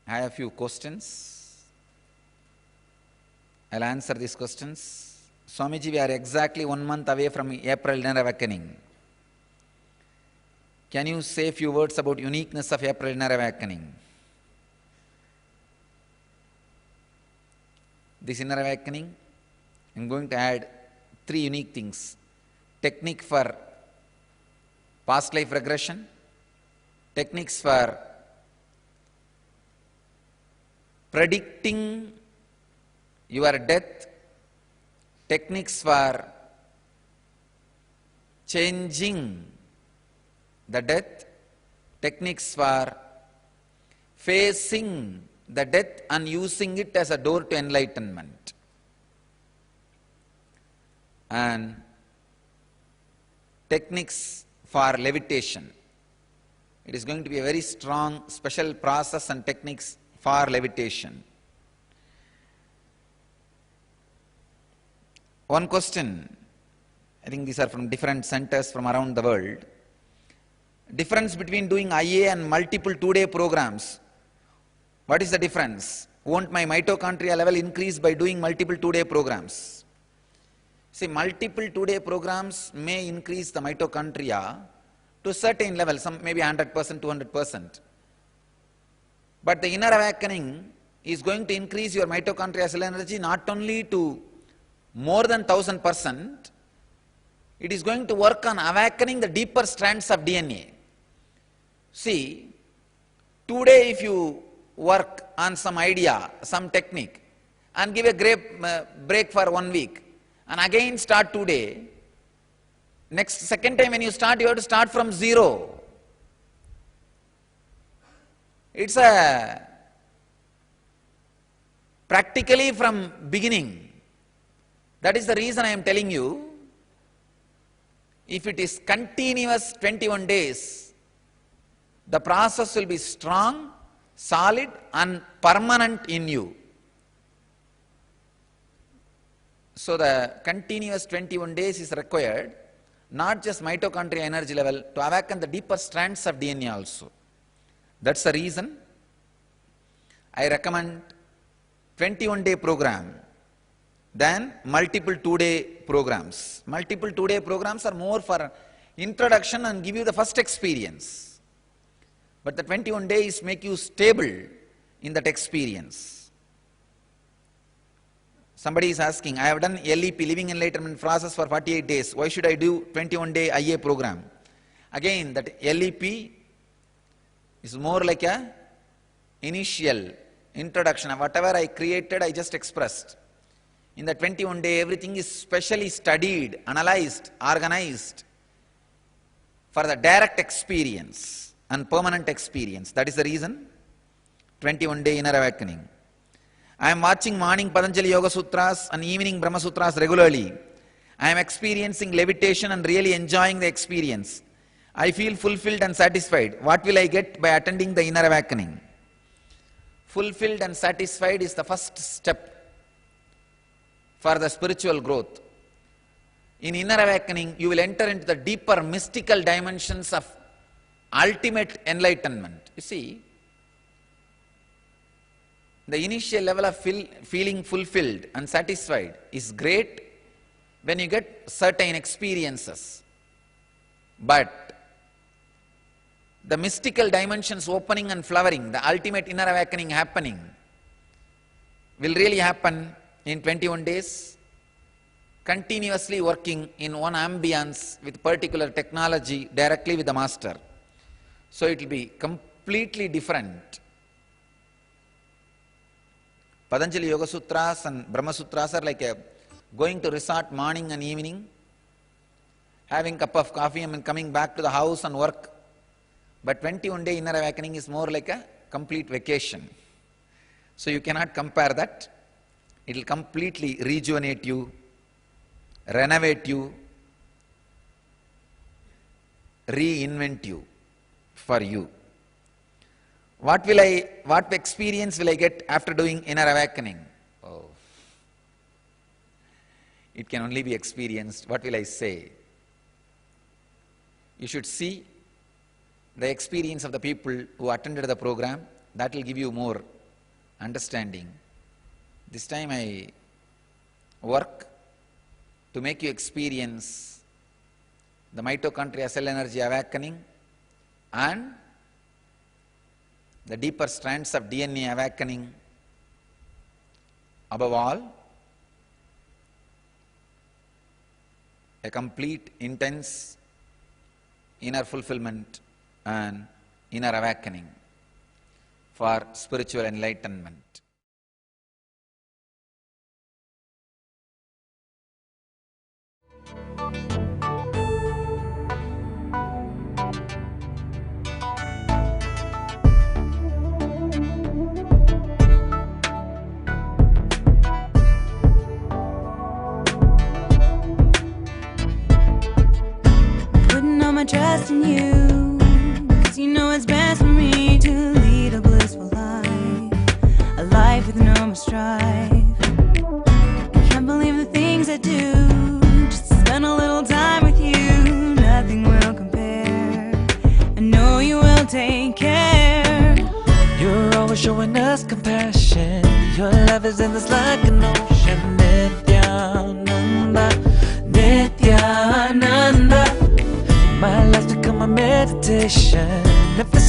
I have a few questions. I'll answer these questions. Swamiji, we are exactly 1 month away from April Inner Awakening. Can you say a few words about uniqueness of April Inner Awakening? This Inner Awakening, I'm going to add 3 unique things. Technique for past life regression, techniques for predicting your death, techniques for changing the death, techniques for facing the death and using it as a door to enlightenment, and techniques for levitation. It is going to be a very strong special process and techniques for levitation. One question, I think these are from different centers from around the world. Difference between doing IA and multiple 2-day programs. What is the difference? Won't my mitochondria level increase by doing multiple 2-day programs? See, multiple 2-day programs may increase the mitochondria to a certain level, some maybe 100%, 200%. But the inner awakening is going to increase your mitochondrial cell energy not only to more than 1000%, it is going to work on awakening the deeper strands of DNA. See, today if you work on some idea, some technique, and give a break for 1 week, and again start today, second time when you start, you have to start from zero. It's practically from beginning. That is the reason I am telling you, if it is continuous 21 days, the process will be strong, solid and permanent in you. So the continuous 21 days is required, not just mitochondria energy level, to awaken the deeper strands of DNA also. That's the reason I recommend 21-day program than multiple 2-day programs. Multiple 2-day programs are more for introduction and give you the first experience. But the 21 days make you stable in that experience. Somebody is asking, I have done LEP, Living Enlightenment process for 48 days. Why should I do 21-day IA program? Again, that LEP is more like a initial introduction of whatever I created, I just expressed. In the 21-day, everything is specially studied, analyzed, organized for the direct experience and permanent experience. That is the reason 21-day inner awakening. I am watching morning Patanjali Yoga Sutras and evening Brahma Sutras regularly. I am experiencing levitation and really enjoying the experience. I feel fulfilled and satisfied. What will I get by attending the inner awakening? Fulfilled and satisfied is the first step for the spiritual growth. In inner awakening, you will enter into the deeper mystical dimensions of ultimate enlightenment. You see, the initial level of feeling fulfilled and satisfied is great when you get certain experiences. But the mystical dimensions opening and flowering, the ultimate inner awakening happening, will really happen in 21 days, continuously working in one ambience with particular technology directly with the master. So it will be completely different. Patanjali Yoga Sutras and Brahma Sutras are like going to resort morning and evening, having a cup of coffee and coming back to the house and work. But 21-day inner awakening is more like a complete vacation. So you cannot compare that. It will completely rejuvenate you, renovate you, reinvent you for you. What experience will I get after doing inner awakening? Oh, it can only be experienced. What will I say? You should see the experience of the people who attended the program. That will give you more understanding. This time I work to make you experience the mitochondria cell energy awakening and the deeper strands of DNA awakening. Above all, a complete, intense inner fulfillment and inner awakening for spiritual enlightenment. Putting all my trust in you, 'cause you know it's best for me to lead a blissful life, a life with no more strife. Can't believe the things I do, just to spend a little time with you. Nothing will compare, I know you will take care. You're always showing us compassion. Your love is endless like an ocean. Nityananda, Nityananda. My life's become a meditation. If the